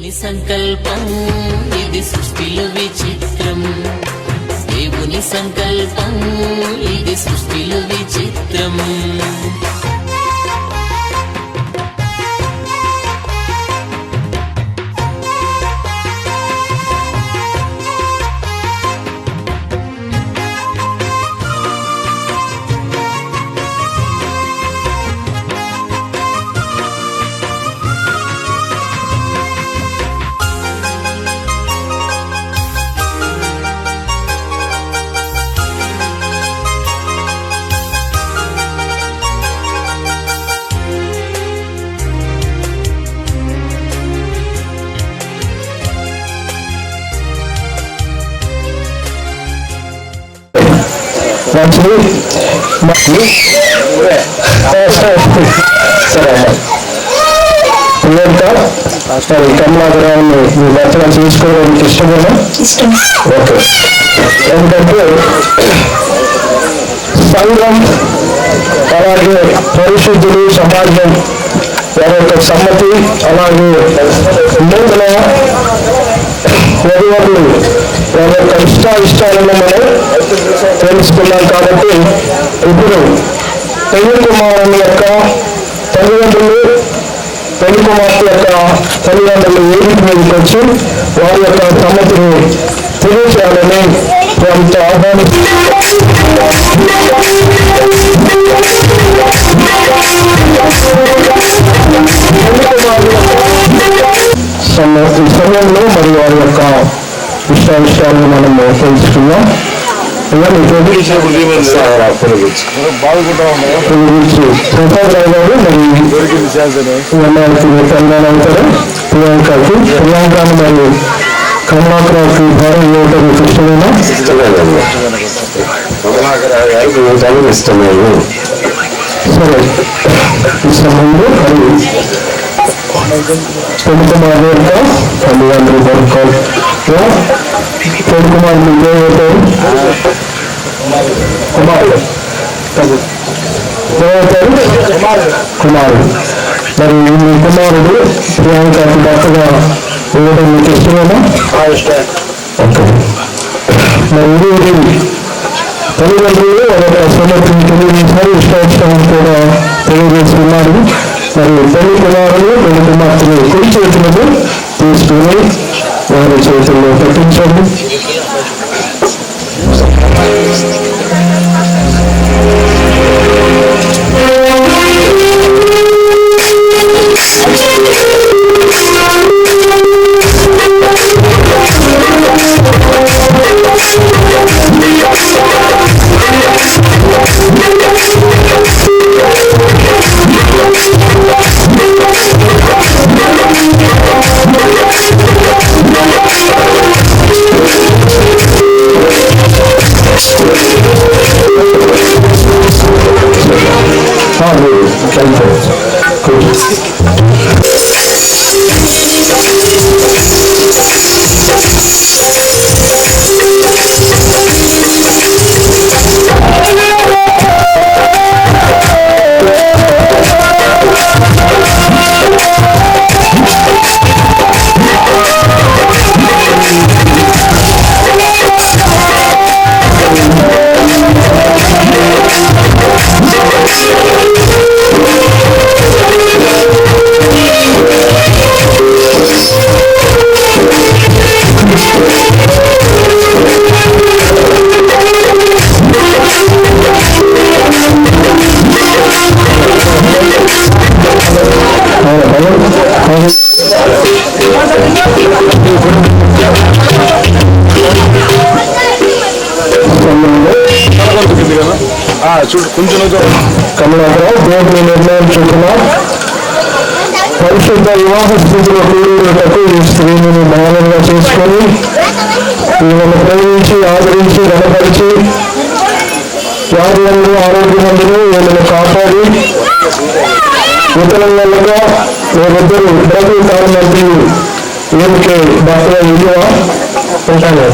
దేవుని సంకల్పం ఇది సృష్టిలో విచిత్రం, దేవుని సంకల్పం ఇది సృష్టిలో విచిత్రం. కమలాకరాన్ని మీ భర్తగా చేసుకోవడానికి ఇష్టమేనా? ఓకే. ఎందుకంటే సంఘం అలాగే పరిశుద్ధులు సమాజం వారి యొక్క సమ్మతి అలాగే నూతన వధువులు వారి యొక్క ఇష్టాలను మనం తెలుసుకున్నాం. కాబట్టి ఇప్పుడు పెళ్లి కుమారుని యొక్క తల్లిదండ్రులు పెళ్లి కుమార్తె యొక్క తల్లిదండ్రులు వేదిక మీదకి వచ్చి వారి యొక్క సమ్మతిని తెలియచేయాలని ప్రభుత్వ సమయంలో మరి వారి యొక్క ఇష్టాలను మనము తెలుసుకున్నాం. ప్రసాదరావు గారు మరి ప్రియాంకను మరియు కమలాకరావుకి భారం ఇవ్వటం ఇష్టమేనా? ఇష్టమేనా? సరే, ఈ సమయంలో పెళ్లి కుమారు యొక్క తల్లిదండ్రులు పడుకోవాలి. పెళ్లి కుమారులు ఏమవుతారు? కుమారుడు మరి మీ కుమారుడు ప్రియాంకకి భర్తగా ఇవ్వడం మీకు ఇష్టమేనా? ఓకే. మరి ఇది తల్లిదండ్రులు ఒక సమర్థన తెలియజేశారు, ఇష్టాన్ని కూడా తెలియజేస్తున్నారు. మరి పెళ్లి కుమారులు పెళ్లి కుమార్తెలు కుడి చేతులను తీసుకుని వారి చేతుల్లో పెట్టించండి. కమలాకరావు దేవుని నిర్ణయం చొప్పున పరిశుద్ధ వివాహ స్థితిలో కూడుటకు ఈ స్త్రీని మానంగా చేసుకొని ఈమెను ప్రేమించి ఆదరించి గణపరిచి వ్యాధులను ఆరోగ్యమందులు ఈమెను కాపాడి వికలంగా మీరిద్దరూ ప్రభుత్వ కారణమంత్రి ఈమెకి భర్తగా ఇదిగా ఉంటాను.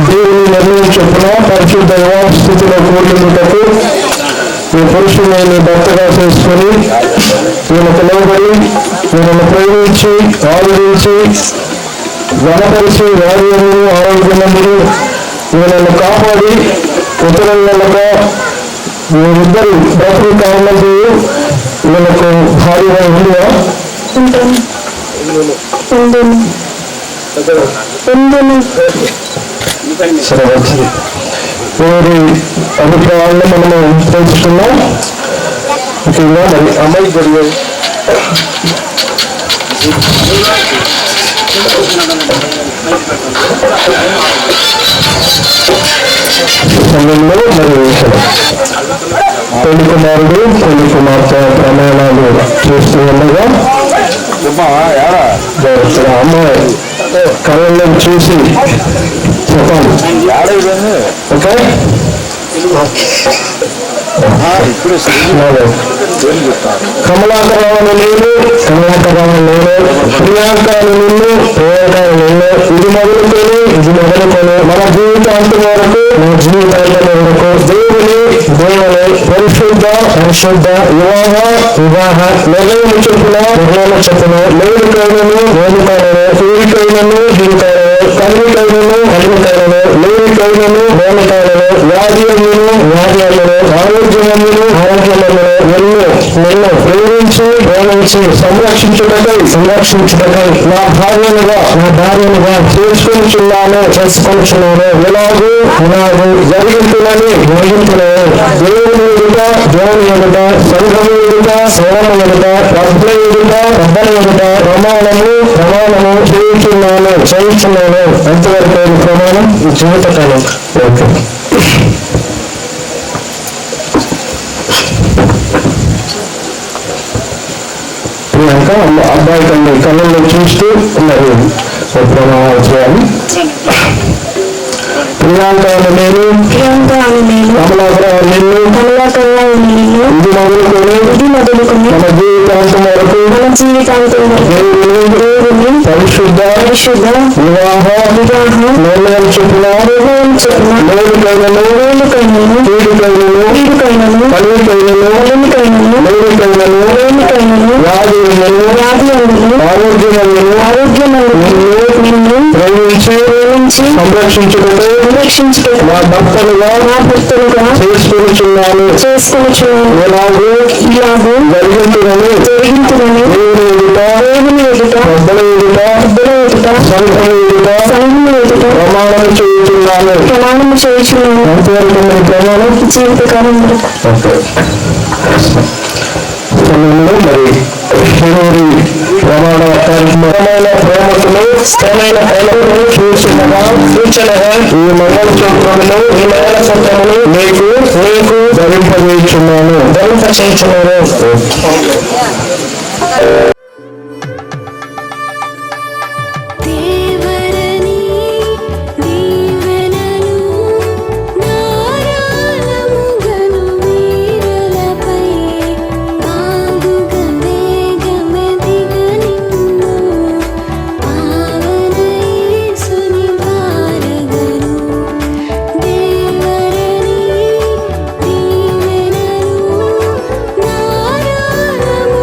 దేవుని నిర్ణయం చొప్పున పరిశుద్ధ వివాహ స్థితిలో కూడుటకు ఈ పురుషుని నీ భర్తగా చేసుకొని ఈయనకు లోబడి ఈయనను ప్రేమించి ఆదరించి గణపరిచి వాయువులు ఆరోగ్యమందులు ఈయనను కాపాడి ఉత్తరంగా మీరిద్దరు బ్రతుకు కావాలంటే ఈయనకు భార్యగా ఉందా? సరే మంచిది. వీరి అభిప్రాయాలను మనము తెలుసుకున్నాం. ముఖ్యంగా మరి అమ్మాయి జరిగేది సమయంలో మరి పెళ్లి కుమారుడు పెళ్లి కుమార్తె ప్రమాణాలు చేస్తూ ఉండగా అమ్మాయి కళ్ళల్లో చూసి చెప్పాలి. ఓకే, కమలాకరావు నేను ప్రియాంకాను నిన్ను ప్రియాంకాను నిన్ను ఇది మొదలుకొని మన జీవితాంతం వరకు మన జీవితాంతం వరకు దేవుని పరిశుద్ధ వివాహ నిర్ణయం చొప్పున లేనికైనను తీరికైనను కలిగికైనను లేనికైనను వ్యాధి ఆరోగ్యమందును నిన్ను ప్రేమించి సంరక్షించుటకై నా భార్యనుగా చేసుకొనిచున్నాను ఇలాగూ జరిగించునని దేవుని ఎదుట సంఘము ఎదుట సౌరము ఎదుట పెద్దల ఎదుట ప్రమాణము చేయించున్నాను ఎంతవరకు ప్రమాణం జీవితకాలం. ఓకే, ప్రియాంక అబ్బాయి కళ్ళల్లో చూస్తూ ఉన్నారు ప్రమాణాలు చేయాలి. ప్రియాంకను నేను కమలాకరావు నిన్ను ఇది మొదలుకొని మన జీవితాంతం వరకు పరిశుద్ధ వివాహ నిర్ణయం చొప్పున లేనికైనను ఆరోగ్యమందును సంరక్షించుటకు మా భక్తులుగా చేసుకొనిచున్నాను ఇలాగూ జరిగించునని దేవుని ఎదుట పెద్దల ఎదుట సంఘము ఎదుట ప్రమాణం చేయుచున్నాను ఎంతవరకు ప్రమాణం జీవితకాలం. సమయంలో మరి ప్రమాణ కార్యక్రమమైన ప్రేమకులు స్థిరమైన ప్రేమను సూచనగా ఈ మంగళ సూత్రములు ఈ మంగళ సూత్రములు మీకు ధరింపజేయుచున్నాను. నారాయణము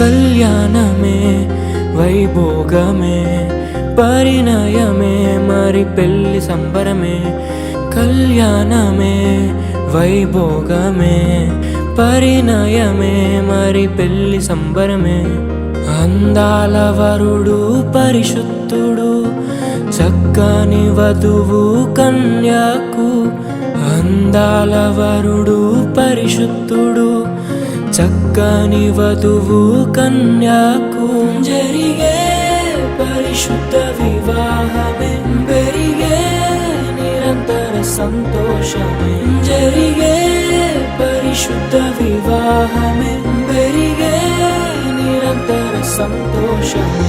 కళ్యాణమే వైభోగమే పరిణయమే మరి పెళ్లి సంబరమే. కళ్యాణమే వైభోగమే పరిణయమే మరి పెళ్లి సంబరమే. అందాల వరుడు పరిశుద్ధుడు చక్కని వధువు కన్యకు. అందాల వరుడు పరిశుద్ధుడు చక్కని వధువు కన్యకు. జరిగే పరిశుద్ధ వివాహమే పెరిగే నిరంతర సంతోషమే. జరిగే పరిశుద్ధ వివాహమే పెరిగే నిరంతర సంతోషమే.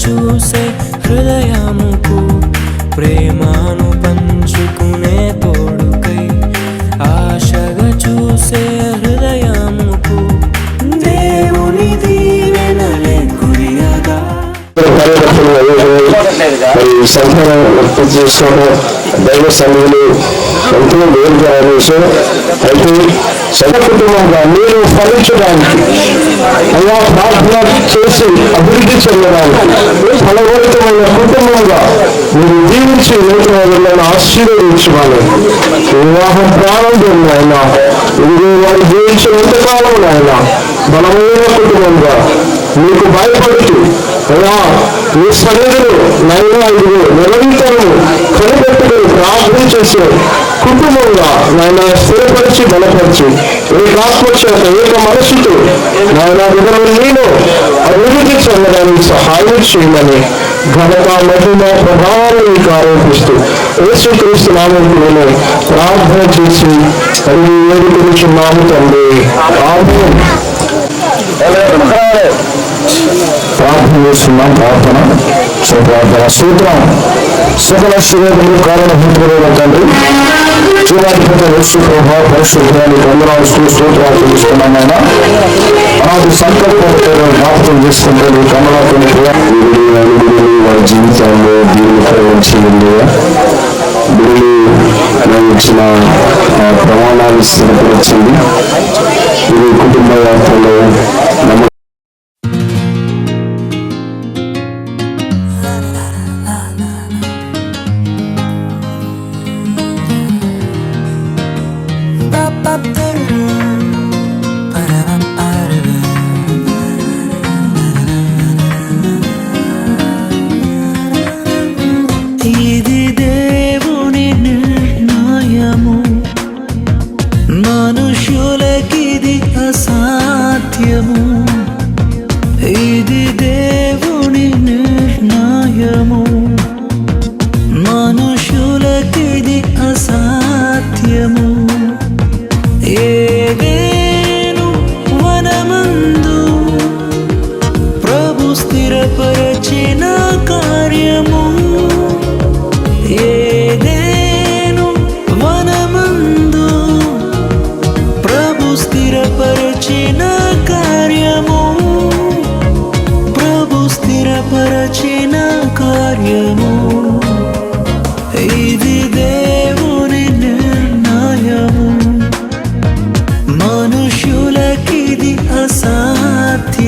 చూసే హృదయముకు ప్రేమను పంచుకునే తోడుకై ఆశగా చూసే హృదయముకు దేవుని దీవెనలే కురియగా. సంఘం వ్యక్తం చేసుకోవడం దైవ సన్నిధిని ఎంతో వేరుగా అనేసి అయితే సొంత కుటుంబంగా మీరు ఫలించడానికి అలా ప్రార్థన చేసి అభివృద్ధి చెందడానికి ఫలవంతమైన కుటుంబంగా మీరు జీవించి నూతన ఆశీర్వదించాలి. వివాహం ప్రారంభం ఆయన ఇది వారు జీవించినంతకాలం ఆయన బలమైన కుటుంబంగా మీకు భయపడుతూ అలా మీ సన్నిధిలో నైనా ఇది నిరంతరము కనిపెట్టుకుని ప్రార్థన చేసే కుటుంబంగా నాయన స్థిరపరిచి బలపరిచి ఏకాత్మచేత ఏక మనసుతో నాయన విధంగా నేను అభివృద్ధి చెందడానికి సహాయం చేయమని ఘనత మహిమ ప్రభావాన్ని మీకు ఆరోపిస్తూ యేసుక్రీస్తు నామములో నేను ప్రార్థన చేసి అది వేడుకొనుచున్నాము తండ్రి. ఆమేన్. ప్రార్థన చేస్తున్నాం. ప్రార్థన సూత్రం సకల శిరోధులు కారణభూతులు తండ్రి జీవాధిపతి యేసు ప్రభా పరిశుద్ధానికి వందనాలు స్తోత్రాలు తెలుస్తున్నాం. ఆయన అలాంటి సంకల్పంతో జ్ఞాపకం చేసుకుంటే నీ కమలాతో వారి జీవితాల్లో దీర్ఘించింది బిడ్డలు ఇచ్చిన ప్రమాణాలు స్థిరపరిచింది. ఇది కుటుంబ యాత్రలో ఇది దేవుని నిర్ణయము, మనుషులకిది అసాధ్యం.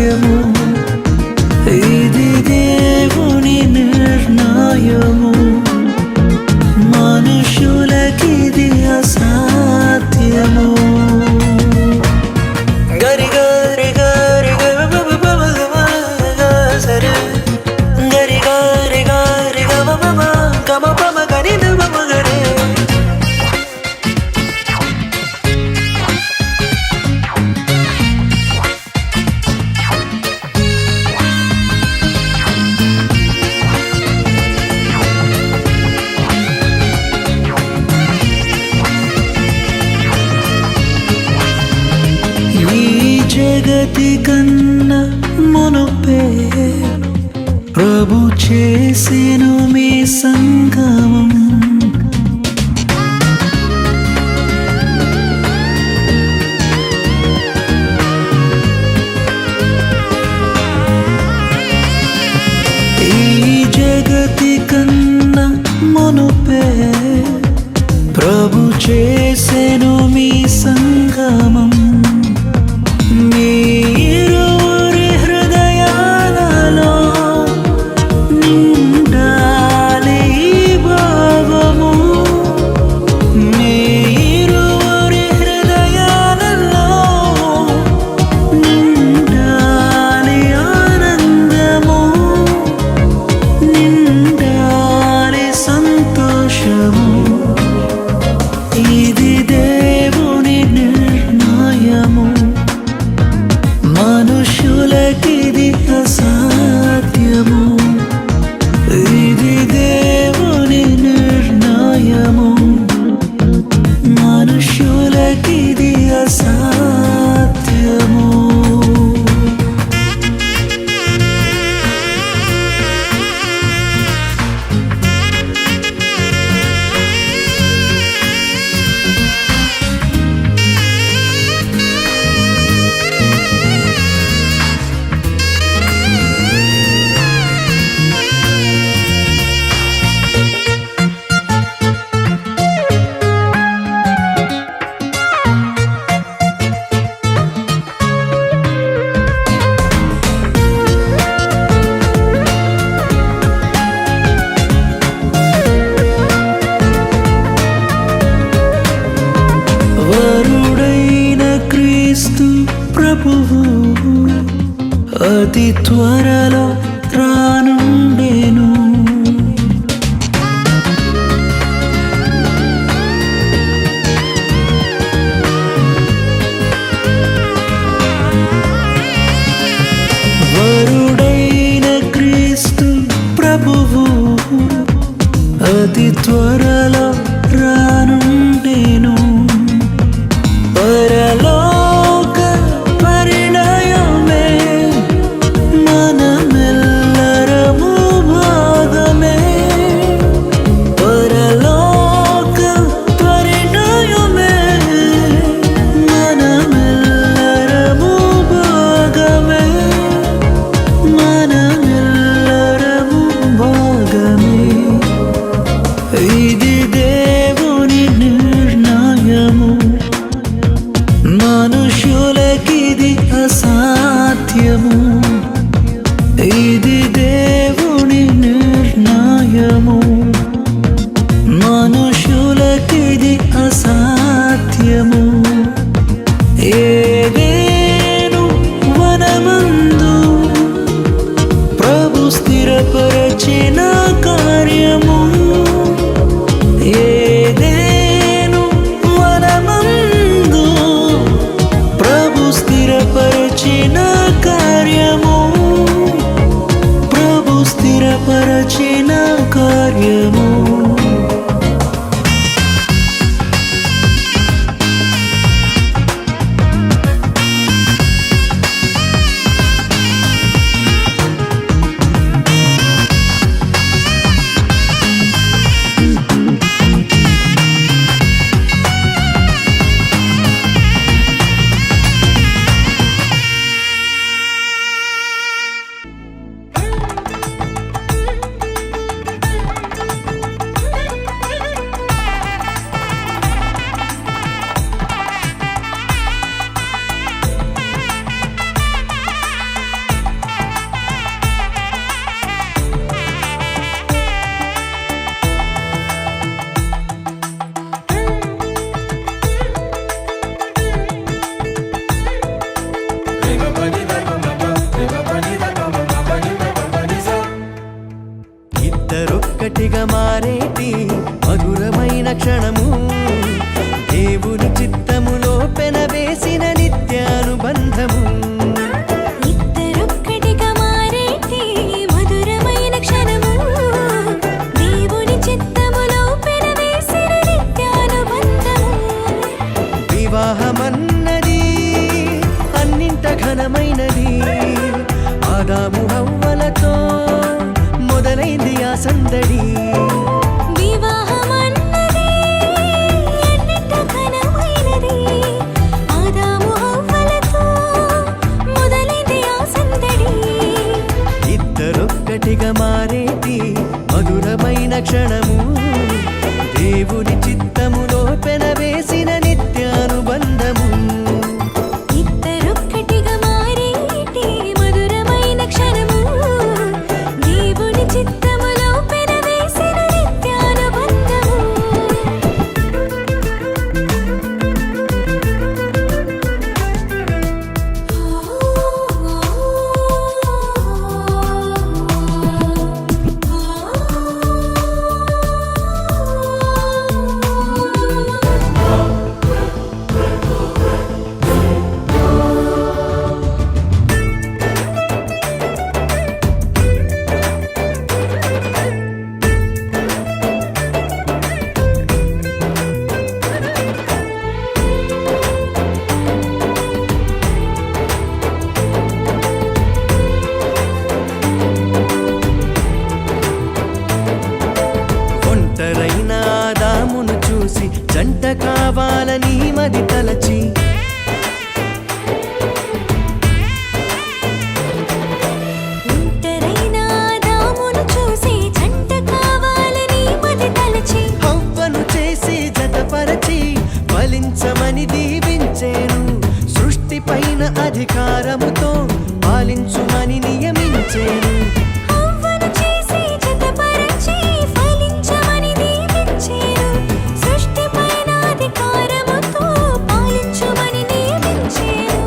సత్యము, ఇది దేవుని నిర్ణయము. మనుషులకిది అసాధ్యము. గరి గరి గరి సరే గరి గరి గరి గమ పమ గరి గరే. జగతి కన్నా మునుపే ప్రభు చేసెను మీ సంగమం. ఈ జగతి కన్నా మునుపే ప్రభు చేసెను మీ సంగమం. మీరురి హృదయాలలో నిండాలి భావము. మీరురి హృదయాలలో నిండాలి ఆనందము, నిండాలి సంతోషము. ఇది దేవుని నిర్ణయము. మనుషులకిది అసాధ్యము, ఇది దేవుని నిర్ణయము. మనుషులకిది అసాధ్యము. వరుడైన క్రీస్తు ప్రభువు అతి త్వరలో రానుండెను. వరుడైన క్రీస్తు ప్రభువు అతి త్వరలో రానుండెను. పరలోక పరిణయమే మనమెల్లరము భాగమే. పరలోక పరిణయమే మనమెల్లరము భాగమే. మనమెల్లరము భాగమే. ఇది దేవుని నిర్ణయము. మనుషులకిది అసాధ్యము, ఇది దేవుని నిర్ణయము. మనుషులకిది అసాధ్యము. ఏదేను వనమందు ప్రభు స్థిరపరచిన కార్యము. ఏదేను వనమందు ప్రభు స్థిరపరచిన కార్యము. సందడి. వివాహమన్నది ఎన్నింట ఘనమైనది. ఆదాము హవ్వలతో మొదలైంది ఆ సందడి. ఇద్దరొక్కటిగా మారేటి మధురమైన క్షణము, దేవుని చిత్తములో పెనవేసిన నిత్యానుబంధము. ఇద్దరొక్కటిగా మారేటి మధురమైన క్షణము, దేవుని చిత్తములో పెనవేసిన నిత్యానుబంధము. ఒంటరైన ఆదామును చూసి జంట కావాలని మది తలచి, ఒంటరైన ఆదామును చూసి జంట కావాలని మది తలచి, హవ్వను చేసి జతపరచి ఫలించమని దీవించేను. సృష్టిపైన అధికారముతో పాలించుమని నియమించేను. హవ్వను చేసి జతపరచి ఫలించమని దీవించేను. సృష్టిపైన అధికారముతో పాలించుమని నియమించేను.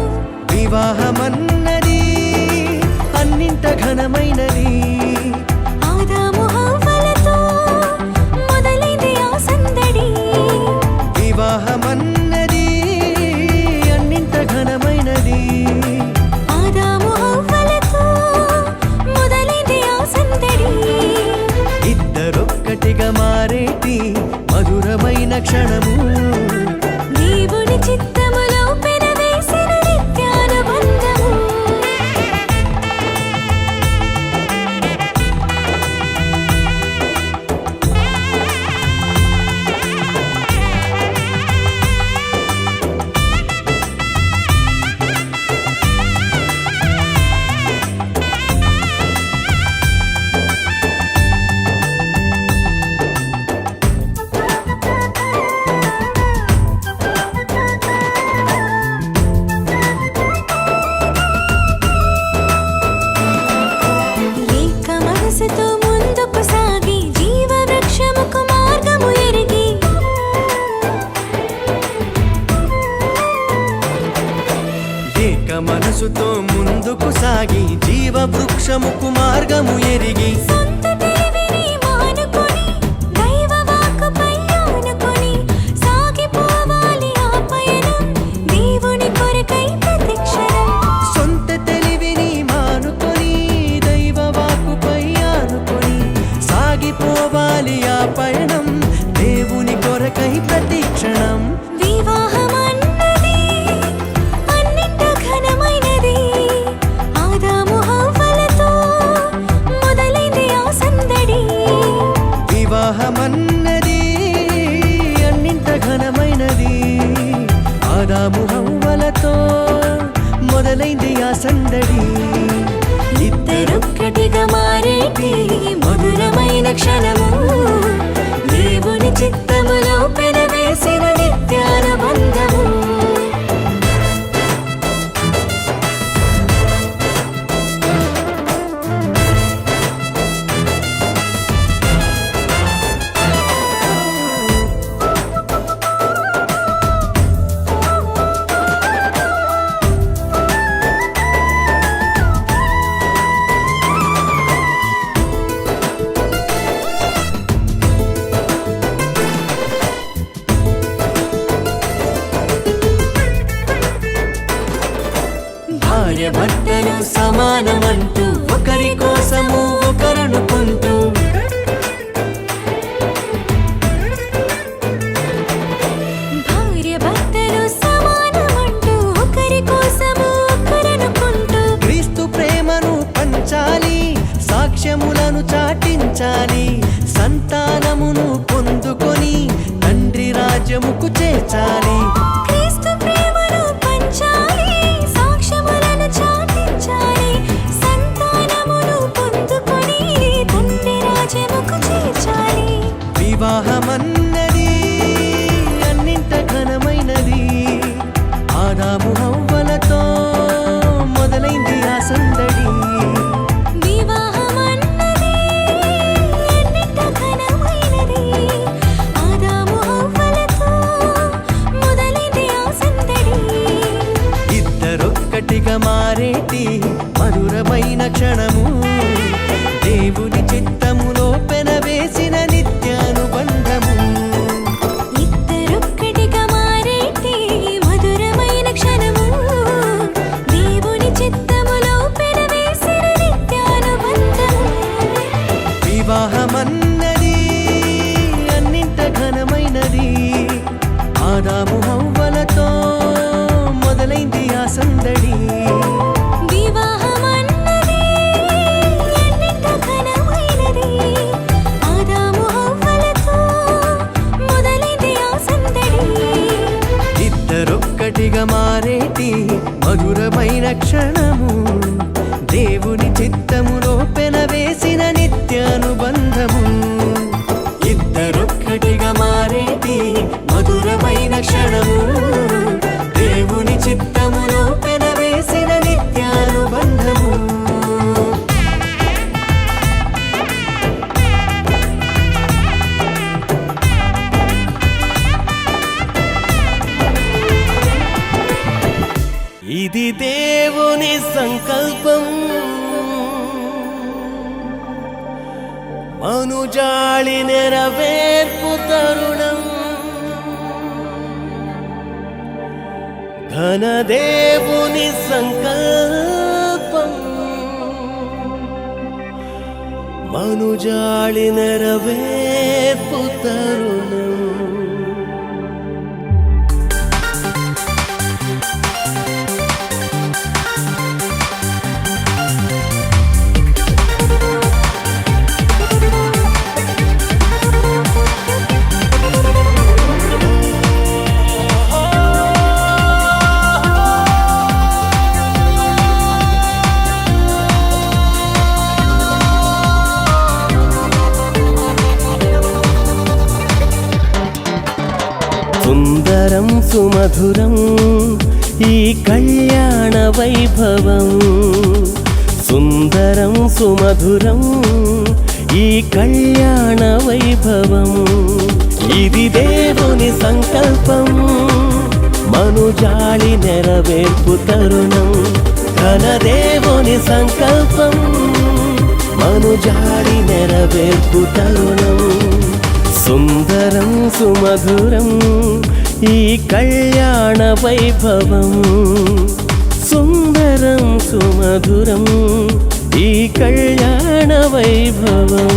వివాహమన్నది అన్నింట ఘనమైనది. ఆదాము హవ్వలతో మొదలైంది ఆ సందడి. వివాహమన్నది అన్నింట ఘనమైనది. ఆదాము హవ్వలతో మొదలైంది ఆ సందడి. ఇద్దరొక్కటిగా మారేటి మధురమైన క్షణము, దేవుని చిత్తములో పెనవేసిన నిత్యానుబంధము. ఏక మనసుతో ముందుకు సాగి జీవవృక్షముకు మార్గము ఎరిగి, ఏక మనసుతో ముందుకు సాగి జీవవృక్షముకు మార్గము ఎరిగి, సొంత తెలివిని మానుకొని దైవ వాక్కుపై ఆనుకొని సాగిపోవాలి ఆ పయనం దేవుని కొరకై ప్రతిక్షణం. సొంత తెలివిని మానుకొని దైవ వాక్కుపై ఆనుకొని సాగిపోవాలి ఆ పయనం దేవుని కొరకై ప్రతిక్షణం. వివాహమన్నది అన్నింట ఘనమైనది. ఆదాము హవ్వలతో మొదలైంది ఆ సందడి. వివాహమన్నది అన్నింట ఘనమైనది. ఆదాము హవ్వలతో మొదలైంది ఆ సందడి. ఇద్దరొక్కటిగా మారేటి మధురమైన క్షణము, దేవుని చిత్తములో పెనవేసిన నిత్యానుబంధము. భార్య భర్తలు సమానమంటూ ఒకరి కోసము ఒకరనుకుంటూ, భార్య భర్తలు సమానమంటూ ఒకరి కోసము ఒకరనుకుంటూ, క్రీస్తు ప్రేమను పంచాలి, సాక్ష్యములను చాటించాలి. రాజ్యముకు చేర్చాలి. క్రీస్తు ప్రేమను పంచాలి, సాక్ష్యములను చాటించాలి, సంతానమును పొందుకొని తండ్రి రాజ్యముకు చేర్చాలి. వివాహమన్నది అన్నింట ఘనమైనది, ఆదాము హవ్వలతో మొదలైంది ఆ సందడి. వివాహమన్నది అన్నింట ఘనమైనది, ఆదాము హవ్వలతో మొదలైంది ఆ సందడి. ఇద్దరొక్కటిగా మారేటి మధురమైన క్షణము, దేవుని చిత్తములో పెనవేసిన నిత్యానుబంధము. ఇద్దరొక్కటిగా మారేటి మధురమైన క్షణము, దేవుని చిత్తములో పెనవేసిన నిత్యానుబంధము. వివాహమన్నది అన్నింట ఘనమైనది, ఆదాము హవ్వలతో మొదలైంది ఆ సందడి. వివాహమన్నది అన్నింట ఘనమైనది, ఆదాము హవ్వలతో మొదలైంది ఆ సందడి. ఇద్దరొక్కటిగా మారేటి మధురమైన క్షణము, దేవుని చిత్తములో పెనవేసిన నిత్యానుబంధము. ఇద్దరొక్కటిగా మారేటి మధురమైన క్షణము, దేవుని చిత్తములో పెనవేసిన నిత్యానుబంధము. ఇది దేవుని సంకల్పం, మనుజాళి నెరవేర్పు తరుణం. ఘనదేవుని సంకల్పం, మనుజాళి నెరవేర్పు తరుణం. సుందరం సుమధురం ఈ కళ్యాణ వైభవం, సుందరం సుమధురం ఈ కళ్యాణ వైభవం. ఇది దేవుని సంకల్పం, మనుజాళి నెరవేర్పు తరుణం. ఘనదేవుని సంకల్పం, మనుజాళి నెరవేర్పు తరుణం. సుందరం సుమధురం ఈ కళ్యాణ వైభవం, సుందరం సుమధురం ఈ కళ్యాణ వైభవం.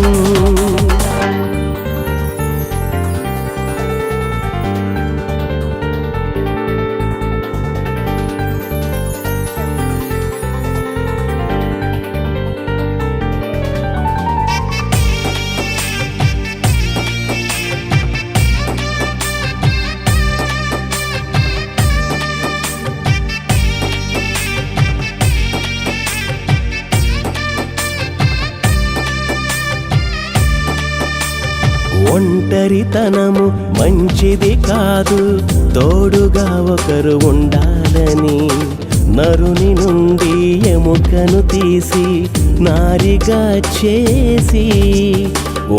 ఒంటరితనము మంచిది కాదు, తోడుగా ఒకరు ఉండాలని నరుని నుండి ఎముకను తీసి నారిగా చేసి.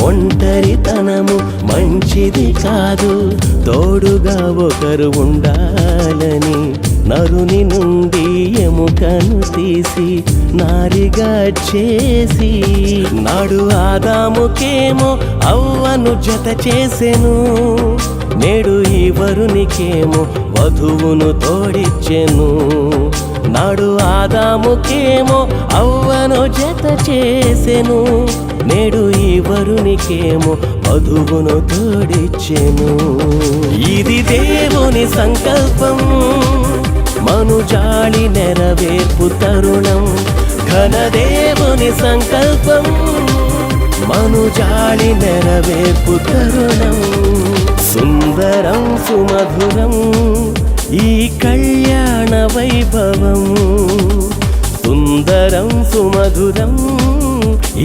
ఒంటరితనము మంచిది కాదు, తోడుగా ఒకరు ఉండాలని నరుని నుండి ఎముకను తీసి నారిగా చేసి. నాడు ఆదాముకేమో అవ్వను జత చేసెను, నేడు ఈ వరునికేమో వధువును తోడిచ్చెను. నాడు ఆదాముకేమో అవ్వను జత చేసెను, నేడు ఈ వరునికేమో వధువును తోడిచ్చెను. ఇది దేవుని సంకల్పం, మనుజాళి నెరవేర్పు తరుణం. ఘనదేవుని సంకల్పం, మనుజాళి నెరవేర్పు తరుణం సుందరం సుమధురం ఈ కళ్యాణ వైభవం సుందరం సుమధురం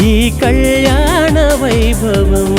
ఈ కళ్యాణ వైభవం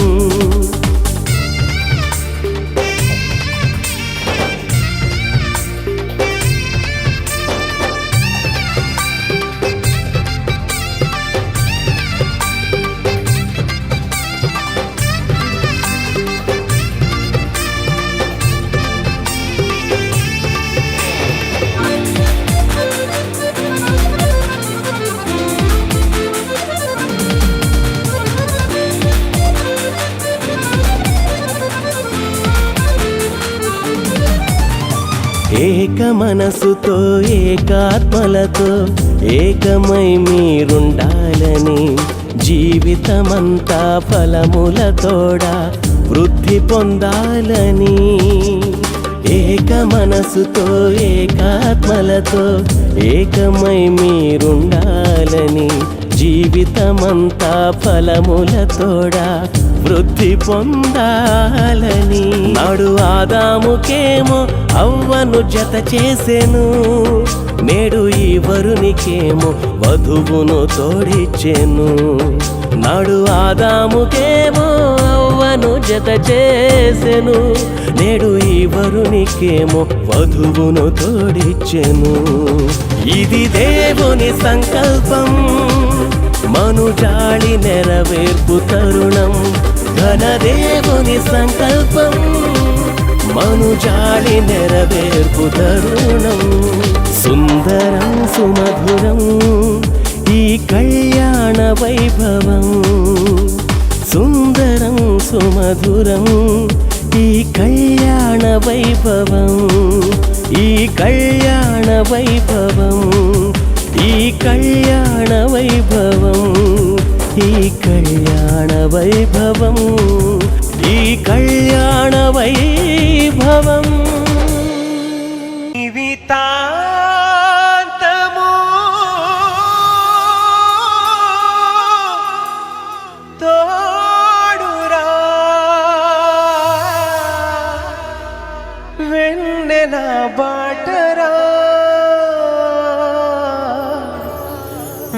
ఏక మనసుతో ఏకాత్మలతో ఏకమై మీరుండాలని జీవితమంతా ఫలములతోడా వృద్ధి పొందాలని ఏక మనసుతో ఏకాత్మలతో ఏకమై మీరుండాలని జీవితమంతా ఫలములతోడా వృద్ధి పొందాలని నాడు ఆదాముకేమో అవ్వను జత చేసెను నేడు ఈ వరునికేమో వధువును తోడిచ్చెను నాడు ఆదాముకేమో అవ్వను జత చేసెను నేడు ఈ వరునికేమో వధువును తోడిచ్చెను ఇది దేవుని సంకల్పం మనుజాళి నెరవేర్పు తరుణం ఘనదేవుని సంకల్పం మనుజాళి నెరవేర్పు తరుణం సుందరం సుమధురం ఈ కళ్యాణ వైభవం సుందరం సుమధురం ఈ కళ్యాణ వైభవం ఈ కళ్యాణ వైభవం ఈ కళ్యాణ వైభవం ఈ కళ్యాణ వైభవం ఈ కళ్యాణ వైభవం జీవితాంతము తోడురా వెన్నెల బాటరా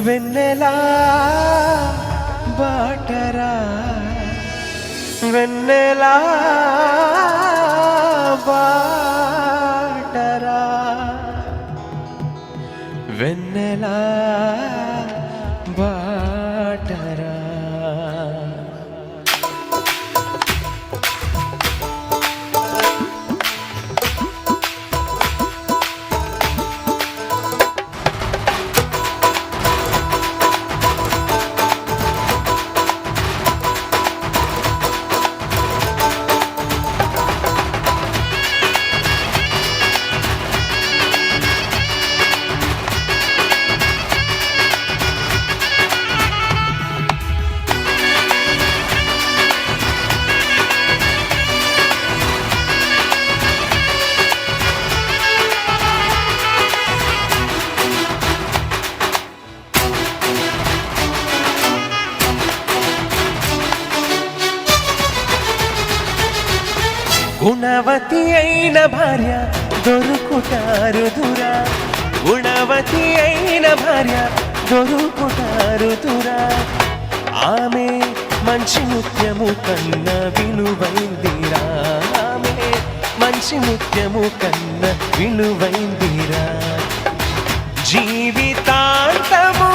వెన్నెలా బాటరా వెన్నెలా బాటరా వెన్నెలా బాటరా గుణవతి అయిన భార్య దొరుకుటారుదురా గుణవతి అయిన భార్య దొరుకుటారుదురా ఆమె మంచి ముత్యము కన్న విలువైందిరా ఆమె మంచి ముత్యము కన్న విలువైందిరా జీవితాంతము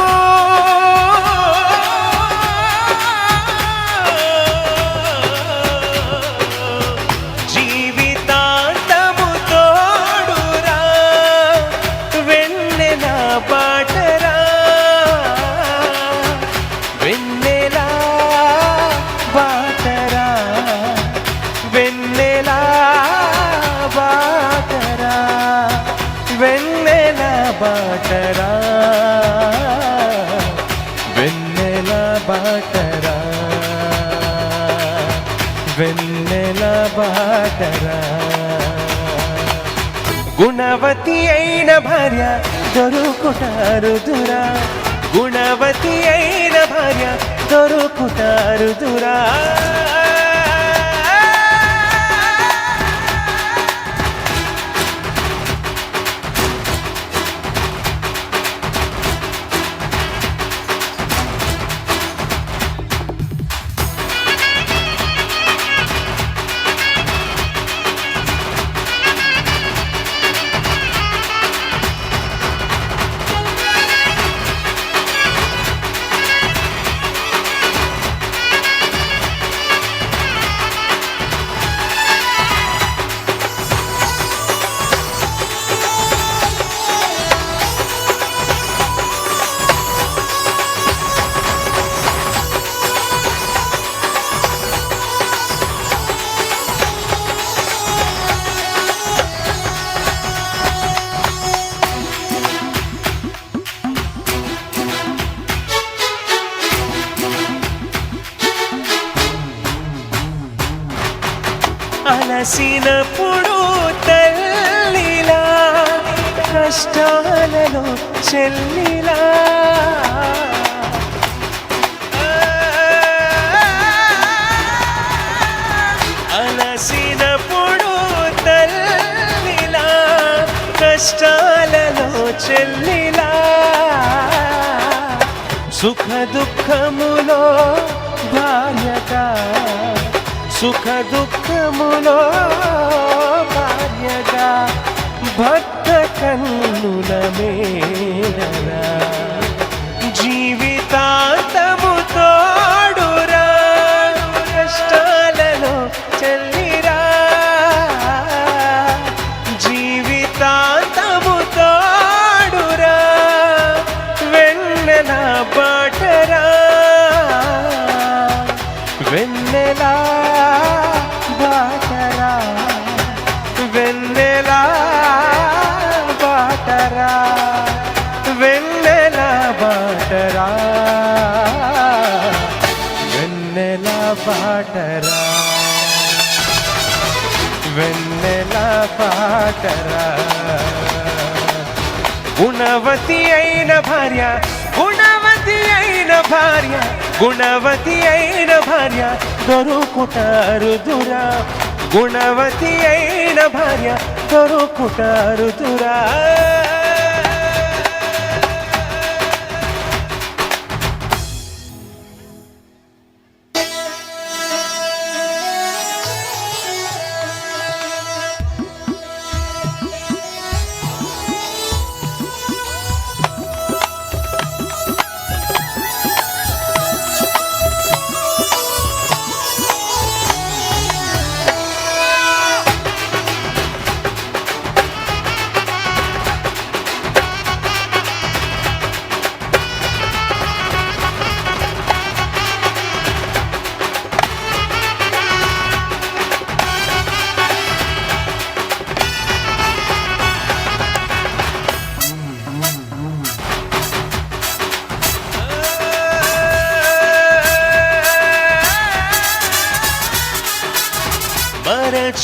బాటరా వెన్నెల బాటరా వెన్నెల బాటరా గుణవతి అయిన భార్య దొరుకుటారుదురా గుణవతి అయిన భార్య దొరుకుతారుదురా. అలసినప్పుడు తల్లిలా, కష్టాలలో చెల్లిలా, అలసినప్పుడు తల్లిలా, కష్టాలలో చెల్లిలా, సుఖ దుఃఖములో భార్యగా, సుఖ దుఃఖములో భార్యగా, భక్త కన్నుల మేడరా, జీవితాంతము తోడురా, కష్టాలలో చెల్లిరా, జీవితాంతము తోడురా, వెన్నెల బాటరా, వెన్నెలా బాటరా, వెన్నెలా బాటరా, వెన్నెల బాటరా, వెన్నెల బాటరా, వెన్నెల బాటరా. గుణవతి అయిన భార్య, గుణవతి అయిన భార్య, గుణవతి అయిన భార్య దొరుకుతారుదురా, గుణవతి అయిన భార్య దొరుకుతారుదురా.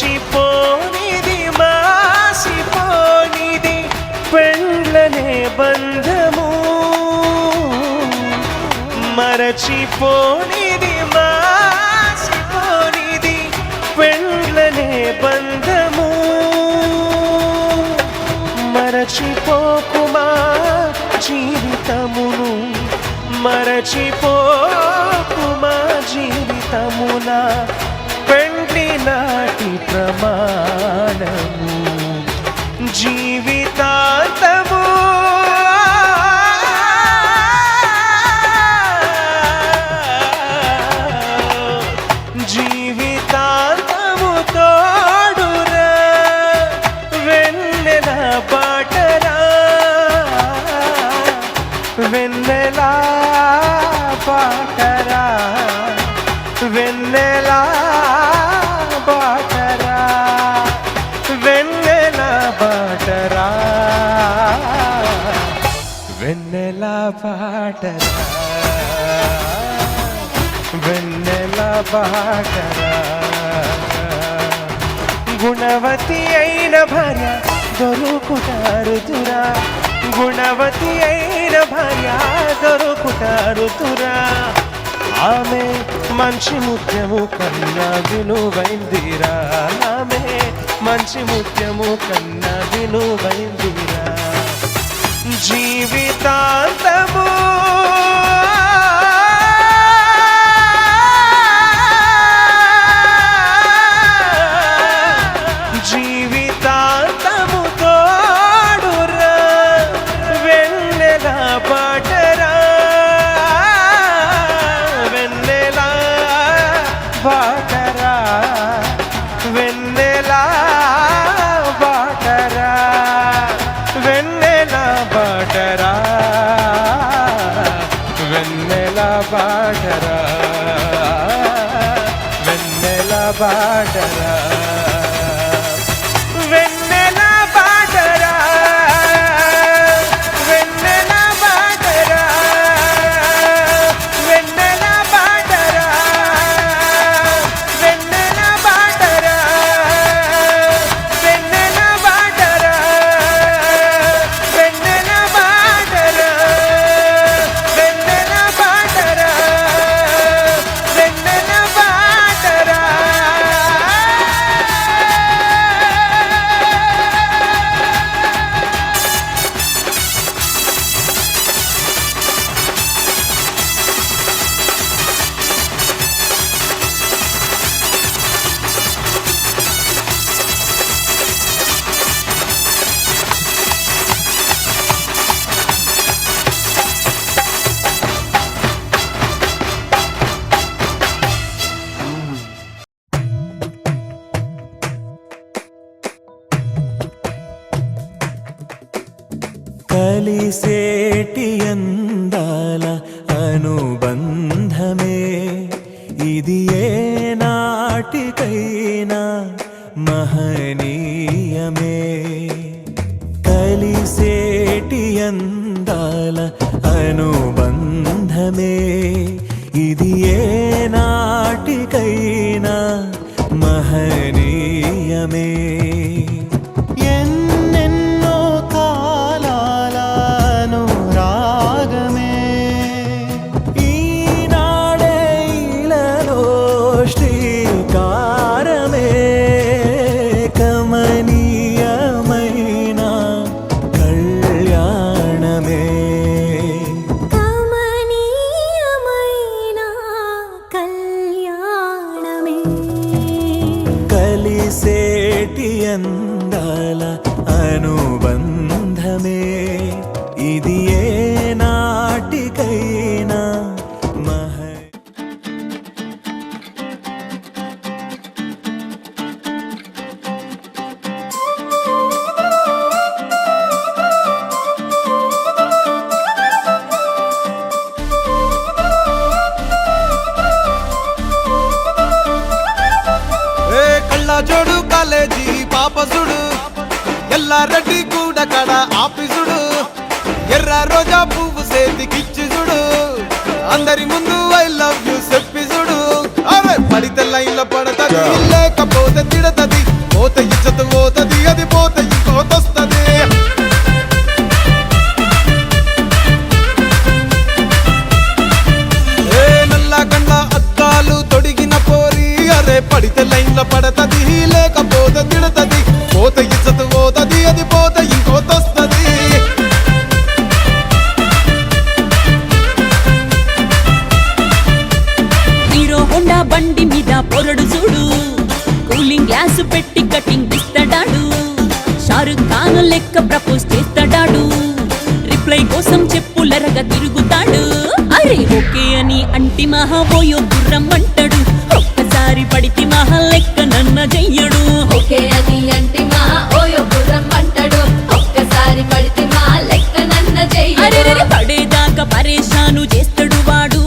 మరచిపోనిది మాసిపోనిది పెళ్ళనే బంధము, మరచిపోనిది మాసిపోనిది పెళ్ళనే బంధము, మరచిపోకుమా జీవితమును, మరచిపోకుమా జీవితమున పెండ్లి నాటి ప్రమాణము, జీవితాంతము జీవితాంతము తోడురా, వెన్నెల బాటరా, వెన్నెల బాటరా, వెన్నెల బాటరా, వెన్నెల బాటరా, వెన్నెల బాటరా, వెన్నెల బాటరా. గుణవతి అయిన భార్య దొరుకుతారుదురా, గుణవతి అయిన భార్య దొరుకుతారుదురా. ఆమె మంచి ముత్యము కన్నా విలువైందిరా, ఆమె మంచి ముత్యము కన్నా విలువైందిరా. జీవితాంతము జీవితాంతము తోడురా, వెన్నెల బాటరా, వెన్నెల బాటరా, వెన్నెల బాటరా, వెన్నెల బాటరా, వెన్నెల బాటరా, వెన్నెల బాటరా, వెన్నెల బాటరా, వెన్నెల బాటరా, వెన్నెల బాటరా, వెన్నెల బాటరా, వెన్నెల బాటరా, వెన్నెల బాటరా, వెన్నెల బాటరా, వెన్నెల బాటరా. కలిసేటి అందాల అనుబంధమే ఇది ఏ నాటికైనా మహనీయమే. కలిసేటి అందాల అనుబంధమే ఇది ఏ నాటికైనా మహనీయమే. ఎన్నెన్నో కాలాలను రాగమే ఈనాడే ఇలలో శ్రీకారమే. కమనీయమైన కళ్యాణమే కమనీయమైన కళ్యాణమే. కలిసేటి అందాల అనుబంధమే ఇది ఏ నాటికైనా కళ్ళజోడు కాలేజీ పాపసుడు ఎల్లారెడ్డి కూడా కడ ఆఫీసుడు ఎర్ర రోజా పువ్వు సేతికిచ్చి చూడు అందరి ముందు ఐ లవ్ యూ చెప్పి చూడు. అరే పడితే లైన్ల పడతది లేకపోతే తిడతది పోతే ఇచ్చత పోతది అది పోతే ఇంకోతొస్తది. ఏ నల్ల గండ్ల అద్దాలు తొడిగిన పోరి అరే పడితే లైన్ల పడతది లేకపోతే తిడతది పోతే ఇచ్చత పోతది అది పోతే ఇంకోతొస్తది. హీరో హోండా బండి మీద పొరడు చూడు, కూలింగ్ గ్లాస్ పెట్టి కటింగ్ ఇస్తాడాడు. షారుఖ్ ఖాన్ లెక్క ప్రపోజ్ చేస్తాడాడు, రిప్లై కోసం చెప్పులరగా తిరుగుతాడు. అరే ఓకే అని అంటి మహా ఓయో గుర్రం అంటాడు, ఒక్కసారి పడితి మహా లెక్క నన్న చెయ్యడు. ఓకే అని అంటి మా ఓయో గుర్రం అంటాడు, ఒక్కసారి పడితే మా లెక్క నన్న అరే చెయ్యడు. పడేదాకా పరేషాను చేస్తాడు వాడు,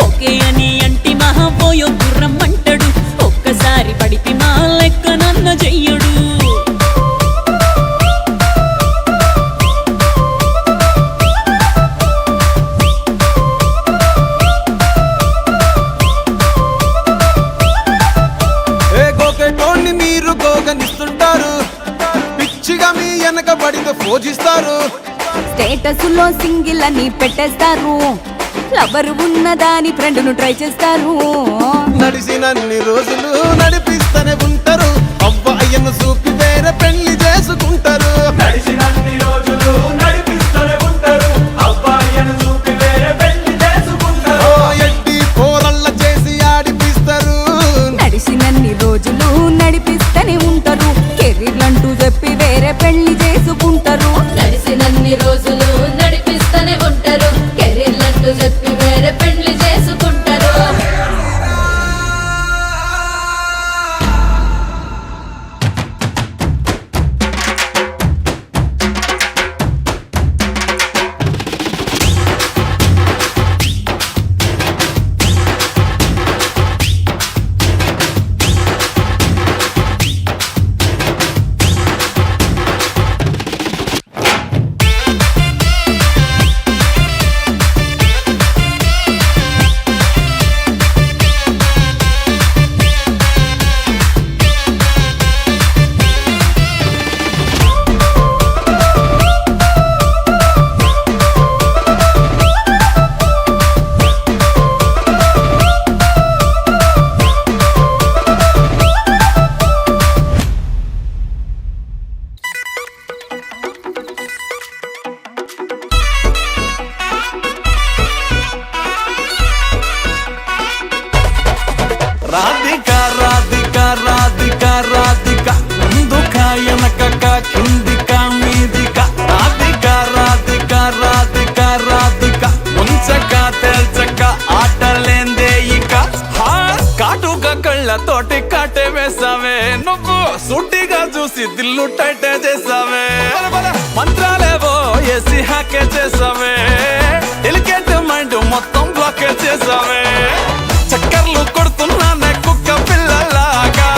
ఓకే అని అంటి మహా ఓయో గుర్రం అంటాడు, ఒక్కసారి పడితి మా లెక్క నన్న చెయ్యడు. వెనకబడితో పూజిస్తారు. స్టేటస్ లో సింగిల్ అని పెట్టేస్తారు, లవర్ ఉన్నదాని ఫ్రెండ్ను ట్రై చేస్తారు. నడిచినన్ని రోజులు నడిపిస్తూనే ఉంటారు, అవ్వాయను చూపి వేరే పెళ్లి చేసుకుంటారు. నడిచినన్ని రోజులు నడిపిస్తూనే ఉంటారు, అబ్బాయిని చూపి వేరే పెళ్లి చేసుకుంటారు. ఎట్టి పోరళ్ళ చేసి ఆడిపిస్తారు. నడిచినన్ని రోజులు నడిపిస్తూనే ఉంటారు, కెరీర్లంటూ చెప్పి వేరే పెళ్లి చేసుకుంటారు. నడిసినన్ని రోజులు నడిపిస్తూనే ఉంటారు, కెరీర్లంటూ చెప్పి వేరే పెళ్లి చేసుకుంటారు. రాధిక రాధిక రాధిక రాధిక ముందుక వెనకక కిందిక మీదిక రాధిక రాధిక రాధిక రాధిక ముంచక తేల్చక ఆటలేందే ఇక కాటుక కళ్ళతోటి కాటే వేసావే, నువ్వు సూటిగా చూసి దిల్లు టైటే చేసావే, మంత్రాలేవో ఏసి హ్యాకే చేసావే, డెలికేట్ మైండ్ మొత్తం బ్లాకే చేసావే. చక్కర్లు కొడుతున్నానే కుక్క పిల్లలాగా,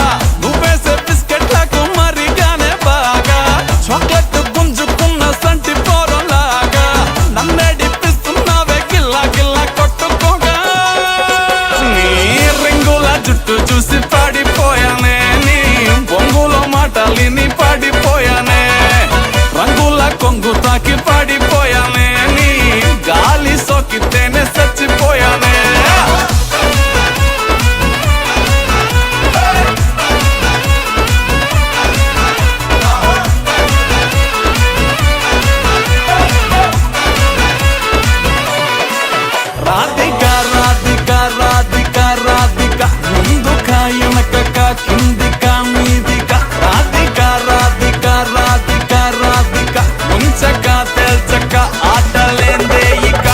నువ్వేసే బిస్కెట్లకు మరిగానే బాగా, చాక్లెట్ గుంజుకున్న సంటి పోరలాగా, నన్నేడిపిస్తున్నావే గిల్లా గిల్లా కొట్టుకోగా. నీ రింగుల జుట్టు చూసి పాడిపోయానే, నీ బొంగులో మాటలిని పాడిపోయానే, రంగుల కొంగు తాకి పాడిపోయానే, నీ గాలి సోకితేనే చచ్చిపోయానే. రాధిక రాధిక రాధిక రాధిక ముందుక వెనకక కిందిక మీదిక రాధిక రాధిక రాధిక రాధిక ముంచక తేల్చక ఆటలేందే ఇక.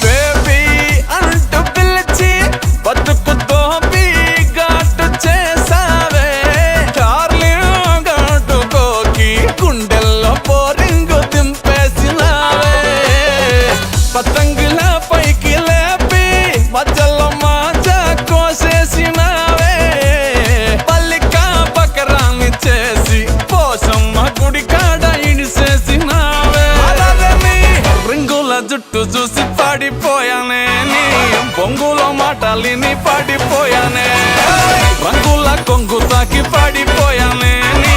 బేబీ అంటూ పిలిచి బతుకుతో ఘాటు చేసావే, డార్లింగ్ ఘాటుకోకి గుండెల్లో పోరింగు దింపేసినావే, పతంగుల పైకి లేపి మధ్యలో మాజా కోసేసినావే, పల్లిక బకరాన్ని చేసి పోసమ్మ గుడి కాడ ఇడిసేసినావే. రింగుల జుట్టు చూసి పాడిపోయానే, నీ బొంగులో మాటలిని పాడిపోయానే, రంగుల కొంగు తాకి పాడిపోయానే, నీ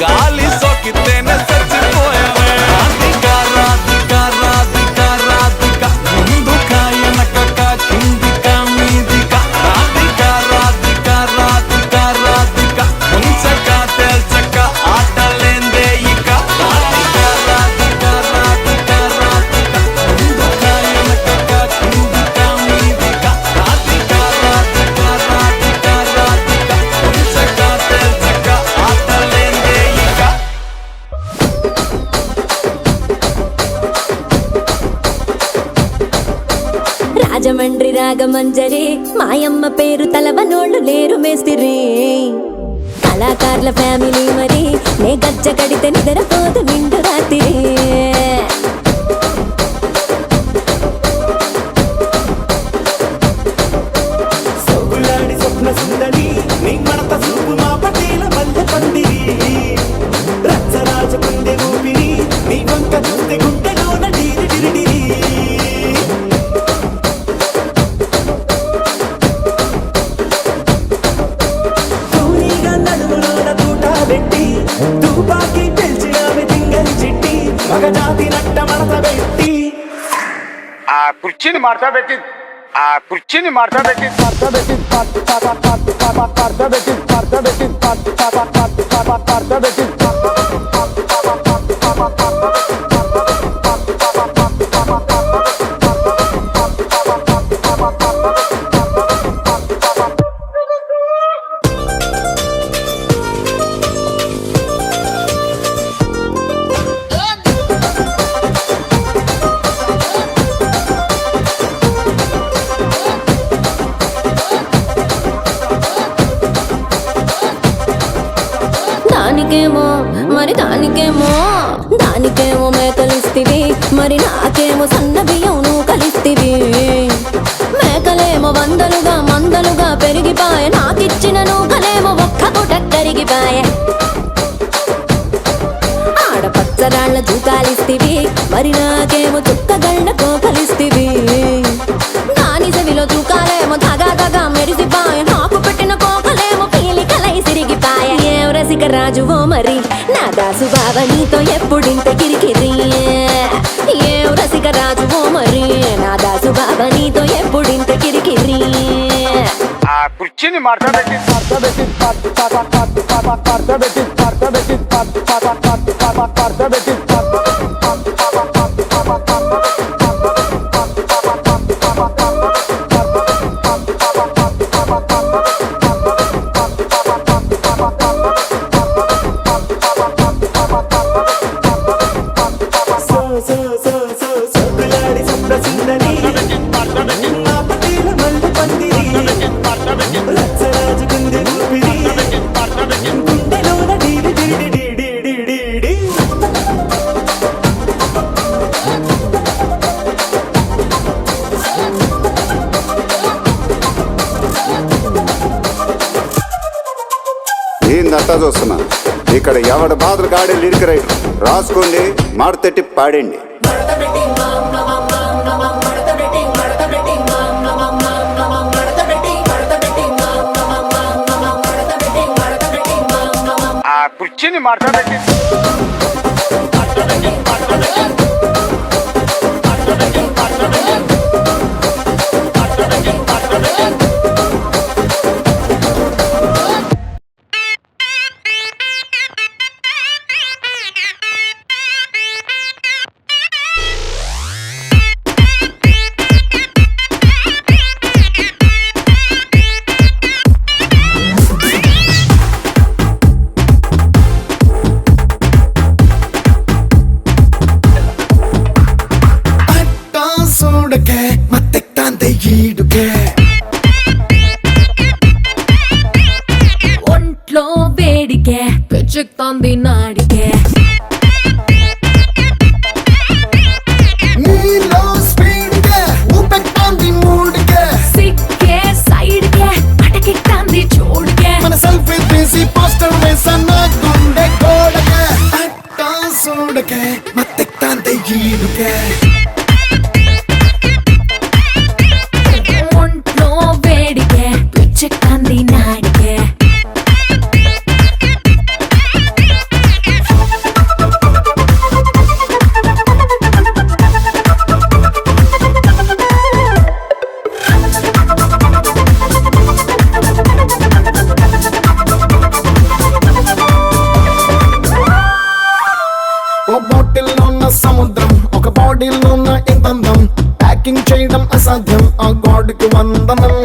గాలి సోకితేనే చచ్చిపోయానే. రాధిక రాధిక రాధిక రాధిక ముందుక వెనకక కిందిక మీదిక రాధిక రాధిక రాధిక రాధిక ముంచక తేల్చక ఆటలేందే ఇక. రాధిక రాధిక రాధిక రాధిక ముందుక వెనకక కిందిక మీదిక రాధిక రాధిక రాధిక రాధిక ముంచక తేల్చక ఆటలేందే ఇక. రాజమండ్రి రాగమంజరి మాయమ్మ పేరు తలవనోళ్ళు లేరు మేస్తిరి, కళాకారుల ఫ్యామిలీ మరి నే గజ్జ కడితే నిద్రపోదు నిండు రాత్రి. సొగులాడి స్వప్న సుందరి నీ మడత చూపు మా పటేల మల్లె పందిరి. తుపాకి పిలిచి ఆమె తింగని చిట్టి మగజాతి నట్ట మడత పెట్టి ఆ కుర్చీని మార్తా పెట్టి ఆ కుర్చీని మార్తా పెట్టి మార్తా పెట్టి మార్తా పెట్టి మార్తా పెట్టి మార్తా పెట్టి దానికేమో మరి దానికేమో మేకలిస్తివి మరి నాకేమో సన్న బియ్యం నువ్వు కలిస్తివి మేకలేమో మందలుగా పెరిగిపాయ నాకిచ్చిన నూకలేమో ఒక్క పూట కరిగిపాయ ఆడపచ్చరాళ్ళ జూకాలిస్తివి మరి నాకేమో చుక్కగళ్ళతో కలిస్తివి దాని చెవిలో జూకాలేమో దగా మెరిసిపాయ నాకు పెట్టిన కోకలేమో పీలికలై సిరిగిపాయ ఏం రసిక రాజువో మరి నా దాసు బావ నీతో ఎప్పుడింత కిరికిరి ఏం రసిక రాజువో మరి నా దాసు బావ నీతో ఎప్పుడింత కిరికిరి ఆ కుర్చీని మార్తా పెట్టి మార్తా పెట్టి మార్తా పెట్టి మార్తా పెట్టి మార్తా పెట్టి సొగ్గులాడి సుప్రసుందరి నా పటీల మల్లు పందిరి లచ్చరాజు గుండె ఊపిరి గుండెలోన డీడి డీడి డీడి డీడి డీ. ఏందంతా చూస్తున్నా ఇక్కడ ఎవడ బాధలు గాడే లిరిక్ రైటర్ రాసుకోండి మాడతెట్టి పాడండి ఆ కుర్చీని మార్తా పెట్టి ఒంట్లో వేడికే పిచ్చుకుతోంది నాడికే సిక్కే సైడ్కే అటకెక్తాంది చూడుకే మన సెల్ఫీ తీసి పోస్టర్ వేసన్న గుండె గోడకే అట్టా సూడకే మత్తెక్తాంతే ఈడుకే ఒంట్లో వేడికే పిచ్చుకుతోంది నాడికే ఓ బాటిల్లో ఉన్న సముద్రం ఒక బాడీలో ఉన్న ఇంతందం ప్యాకింగ్ చేయడం అసాధ్యం ఆ గాడ్కి వందనం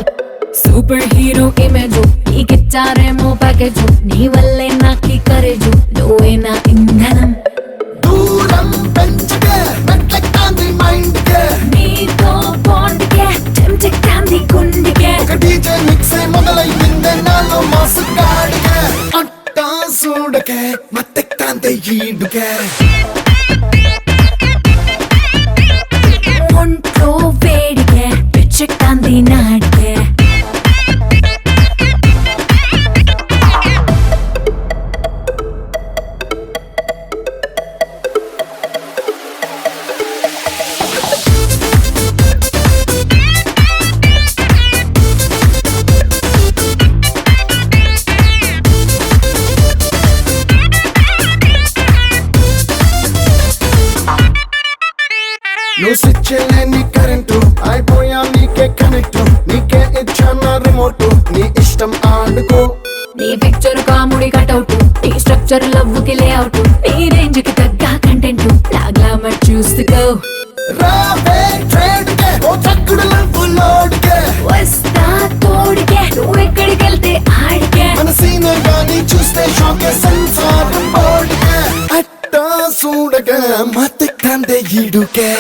సూపర్ హీరో ఇమేజ్ నీకిచ్చారేమో ప్యాకేజ్ నీ వల్లే నాకి కరేజు నువ్వే నా ఇంధనం దూరం పెంచకే మెట్లెక్తాంది మైండ్కే నీతో బాండ్కే చెంచెక్తాంది గుండెకే ఒక డీజే మిక్స్ మొదలయ్యిందే నాలో మాసు గాడికే అట్టా సూడకే మత్తెక్తాంతే ఈడుకే ఒంట్లో వేడికే పిచ్చెక్తాంది నాడికే స్విచ్ లేని కరెంటు అయిపోయా నీకే కనెక్ట్ నీకే ఇచ్చాన రిమోట్ నీ ఇష్టం ఆడుకో నీ పిక్చర్ కాముడి కటౌట్ నీ స్ట్రక్చర్ లవ్ కి లేఅవుట్ నీ రేంజ్ కి తగ్గ కంటెంట్ గ్లామర్ చూసుకో రావే ట్రేడ్ కే ఓ చక్కుడు లవ్ లోడ్ కే వస్తా తోడికే నువ్వు ఎక్కడికి వెళ్తే ఆడికే మన సీనే గాని చూస్తే షాకే సంసారం బోర్డుకే అట్టా చూడగా మత్తె కందే ఈడుకే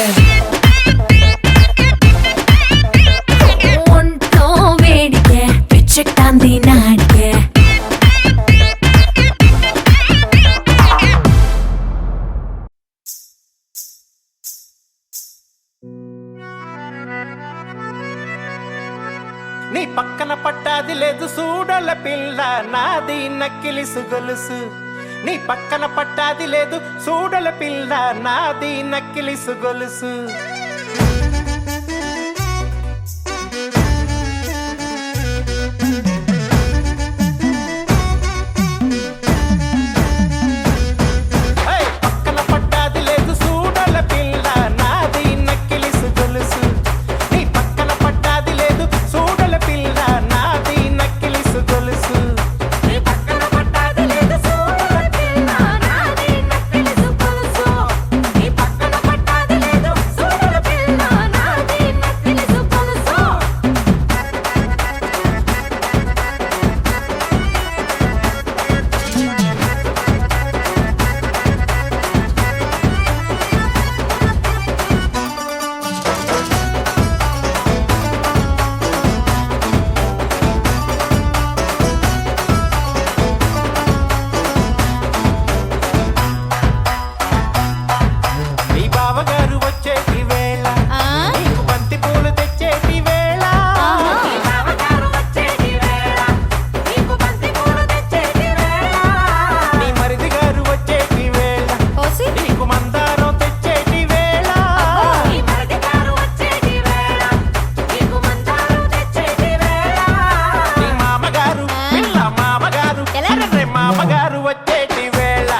ఒంట్లో వేడికే పిచ్చెట్టాంది నాడికే నీ పక్కన పట్టాది లేదు సూడల పిల్ల నాది నక్కిలిసు గొలుసు నీ పక్కన పట్టాది లేదు సూడల పిల్ల నాది నక్కిలిసు గొలుసు పక్కన పట్టాది లేదు సూడల పిల్ల నాది నక్కిలిసు గొలుసు నీ పక్కన పట్టాది లేదు సూడల పిల్ల నాది నక్కిలిసు గొలుసు నీ పక్కన పట్టాది లేదు సూడల పిల్ల నాది నక్కిలిసు గొలుసు నీ పక్కన పట్టాది లేదు సూడల పిల్ల నాది నక్కిలిసు గొలుసు నీ బావగారు వచ్చేటి వేళ నీకు బంతి పూలు తెచ్చేటి వేళ నీ బావగారు వచ్చేటి వేళ నీకు బంతి పూలు తెచ్చేటి వేళ నీ మరిది గారు వచ్చేటి వేళ నీకు మందారం తెచ్చేటి వేళ నీ మరిది గారు వచ్చేటి వేళ నీకు మందారం తెచ్చేటి వేళ నీ మామగారు పిల్ల మామగారు రే మామగారు వచ్చేటి వేళ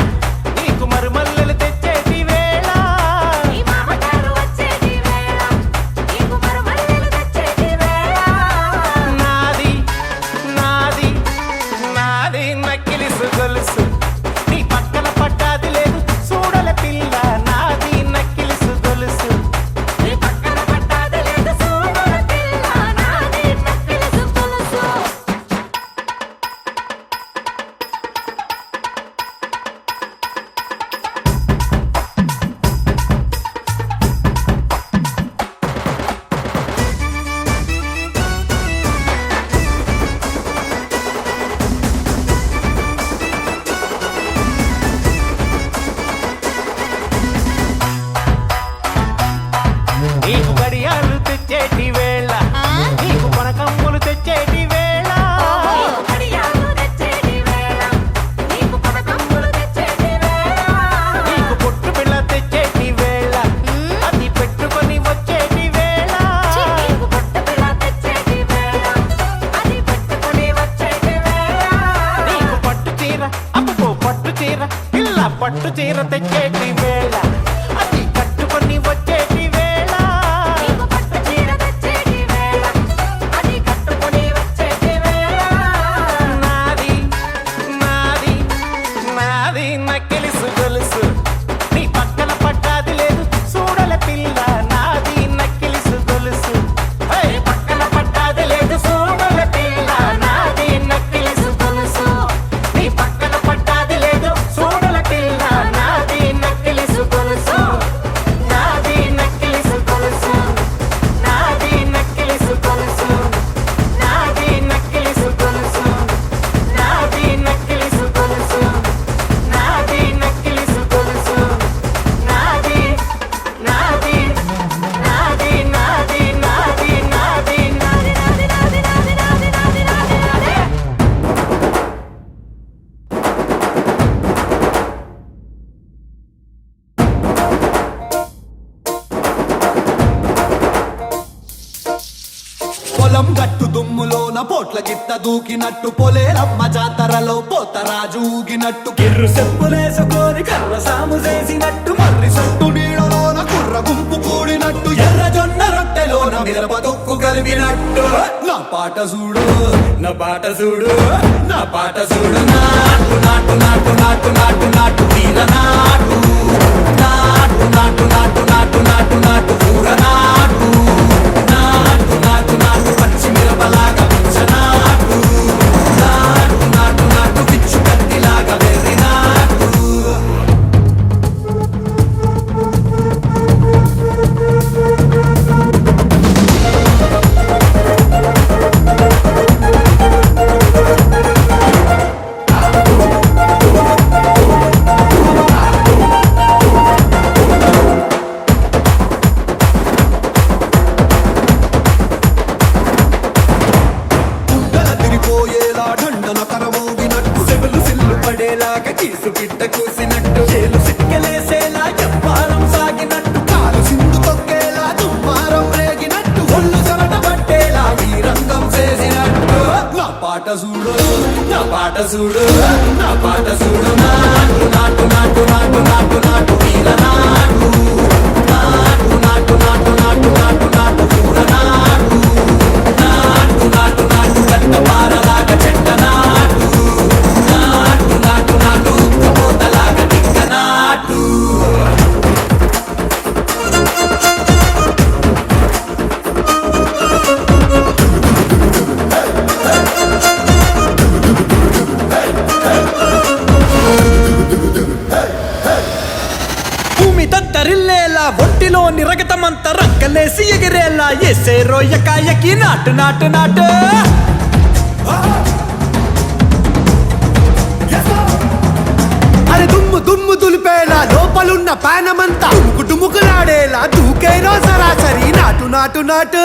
నీకు మరుమల్లెలు తెచ్చేటి వేళ నీ మామగారు వచ్చేటి వేళ నీకు మరుమల్లెలు తెచ్చేటి వేళ నాది నాది నాది నక్కిలిసు గొలుసు నీ పక్కన పట్టాది లేదు సూడల పిల్ల నాది నక్కిలిసు గొలుసు నీ పక్కన పట్టాది లేదు సూడల పిల్ల నాది నక్కిలిసు గొలుసు నీకు గడియాలు తెచ్చేటి వేళ నీకు కొనకమ్ములు తెచ్చేటి వేళ గడియాలు తెచ్చేటి వేళ నీకు కొనకమ్ములు తెచ్చేటి వేళ నీకు పొట్టు పిల్ల తెచ్చేటి వేళ అది పెట్టుకొని వచ్చేటి వేళ నీకు పొట్టు పిల్ల తెచ్చేటి వేళ అది పెట్టుకొని వచ్చేటి వేళ నీకు పట్టు చీర అప్పుకో పట్టు చీర పిల్ల పట్టు చీర తెచ్చేటి వేళ అది కట్టుకొని వచ్చేటి వేళ నీకు పట్టు చీర తెచ్చేటి వేళ అది కట్టుకొని వచ్చేటి వేళ నాది నాది నాది నక్కిలిసు గొలుసు నీ పక్కన పట్టాది లేదు సూడల పిల్ల నాది నక్కిలిసు గొలుసు పక్కన పట్టాది లేదు సూడల పిల్ల నాది నక్కిలిసు గొలుసు నీ పక్కన పట్టాది లేదు సూడల పిల్ల నాది నక్కిలిసు గొలుసు నాది నక్కిలిసు గొలుసు నాది నక్కిలిసు గొలుసు నాది నక్కిలిసు గొలుసు నాది నక్కిలిసు గొలుసు నాది నక్కిలిసు గొలుసు నాది నాది నాది నాది నాది నాది నాది నాది నాది నాది నాది నాది నాది పొలం గట్టు దుమ్ములోన పోట్ల గిత్త దూకినట్టు పొలేరమ్మ జాతరలో పోతరాజు ఊగినట్టు కిర్రు చెప్పులేసుకొని కర్ర సాము చేసినట్టు మర్రి సొట్టు నీడలోన కుర్ర గుంపు కూడినట్టు ఊగినట్టు నా పాట చూడు నా పాట చూడు నా పాట చూడు నాటు నాటు నాటు నాటు నాటు నాటు వీర నాటు నాటు నాటు నాటు నాటు నాటు నాటు ఊర నాటు నాటు నాటు నాటు పచ్చి మిరపలాగా పిచ్చ నాటు నాటు నాటు నాటు పిచ్చు కత్తిలాగా వెర్రి నాటు తిరిపోయేలా ఢండన కరమోగినట్టు సెవెలు సిల్లు పడేలాగా కీసు గిట్ట కూసినట్టు చేలు సిక్కలేసేలా చెప్పారం సాగినట్టు కాలు సింధు తొక్కేలా దుమ్మారం రేగినట్టు ఒళ్ళు చెమట పట్టేలా వీరంగం చేసినట్టు నా పాట చూడు నా పాట చూడు నా పాట చూడు నాటు నాటు నాటు నాటు నాటు నాటు వీర నాటు నాటు నాటు నాటు నాటు నాటు నాటు ఊర నాటు నాటు నాటు నాటు కట్ట పారలాగా చెట్ట నాటు నాటు నాటు నాటు ఉక్కపోతలాగా దిక్క నాటు భూమి తత్తరిల్లేలా ఒంటిలోని రగతమంతా రక్కలేసి ఎగిరేలా ఎసే రోయకాయకి నాటు నాటు నాటు అరే దుమ్ము దుమ్ము దులిపేలా లోపలున్న పానమంతా డుముకులాడేలా దూకేనో సరాసరి నాటు నాటు నాటు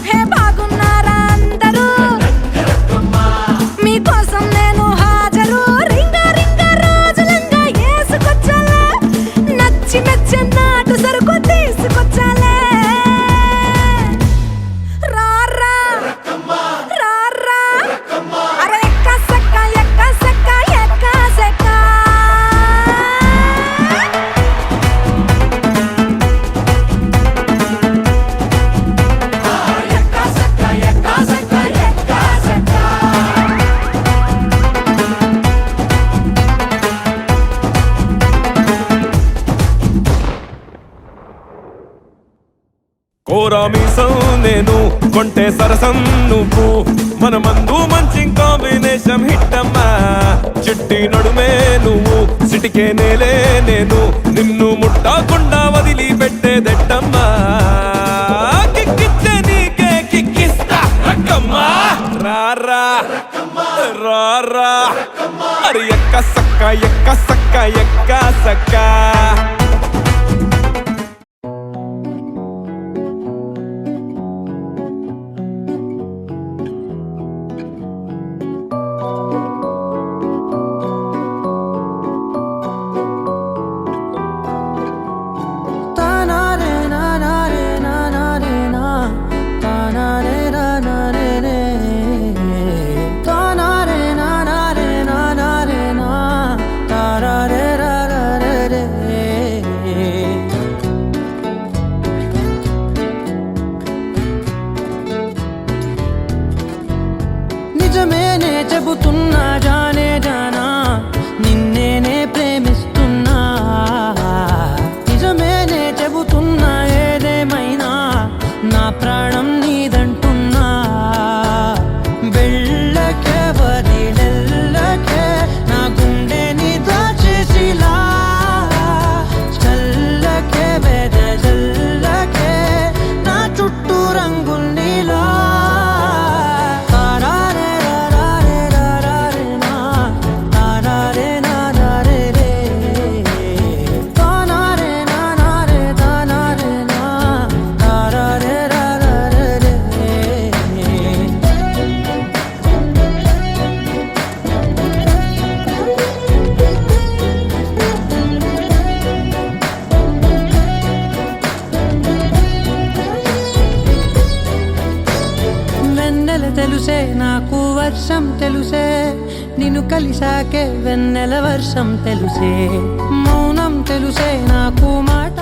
హే బాగున్నారా అందరూ మీకోసం నేను హాజరు రింగ రింగ రోజులంగా ఏసుకొచ్చాలే నచ్చి మెచ్చి నాటు సరుకు తీసుకొచ్చాలే రారా రారా అరే ఎక్క సెక్క ఎక్క సెక్క ఎక్క సెక్క కోరామీసం నేను కొంటే సరసం నువ్వు మన మందు మంచి కాంబినేషన్ హిట్టమ్మా చిట్టి నడుమే నువ్వు సిటికే నేలే నేను నిన్ను ముట్టకుండా వదిలి పెట్టేదెట్టమ్మా కిక్కిచ్చే నీకే కిక్కిస్తా రక్కమ్మా రారా రారా అరే ఎక్క సక్క ఎక్క సక్క ఎక్క సక్క చెబుతున్నా జానే జానా నిన్నేనే ప్రేమిస్తున్నా నిజమేనే చెబుతున్నా ఏదేమైనా నా ప్రాణం నీదంటున్నా వెళ్ళకే వదిలెల్లకే నా గుండెని దాచేసిలా చల్లకే వెదజల్లకే నా చుట్టూ రంగులు నీలా తారారే రారే రారే నా తారారే నారే రే తానారే నారే తానారే నా తారారే రారే రే వెన్నెల తెలుసే నాకు వర్షం తెలుసే నిన్ను కలిసాకే వెన్నెల వర్షం తెలుసే మౌనం తెలుసే నాకు మాట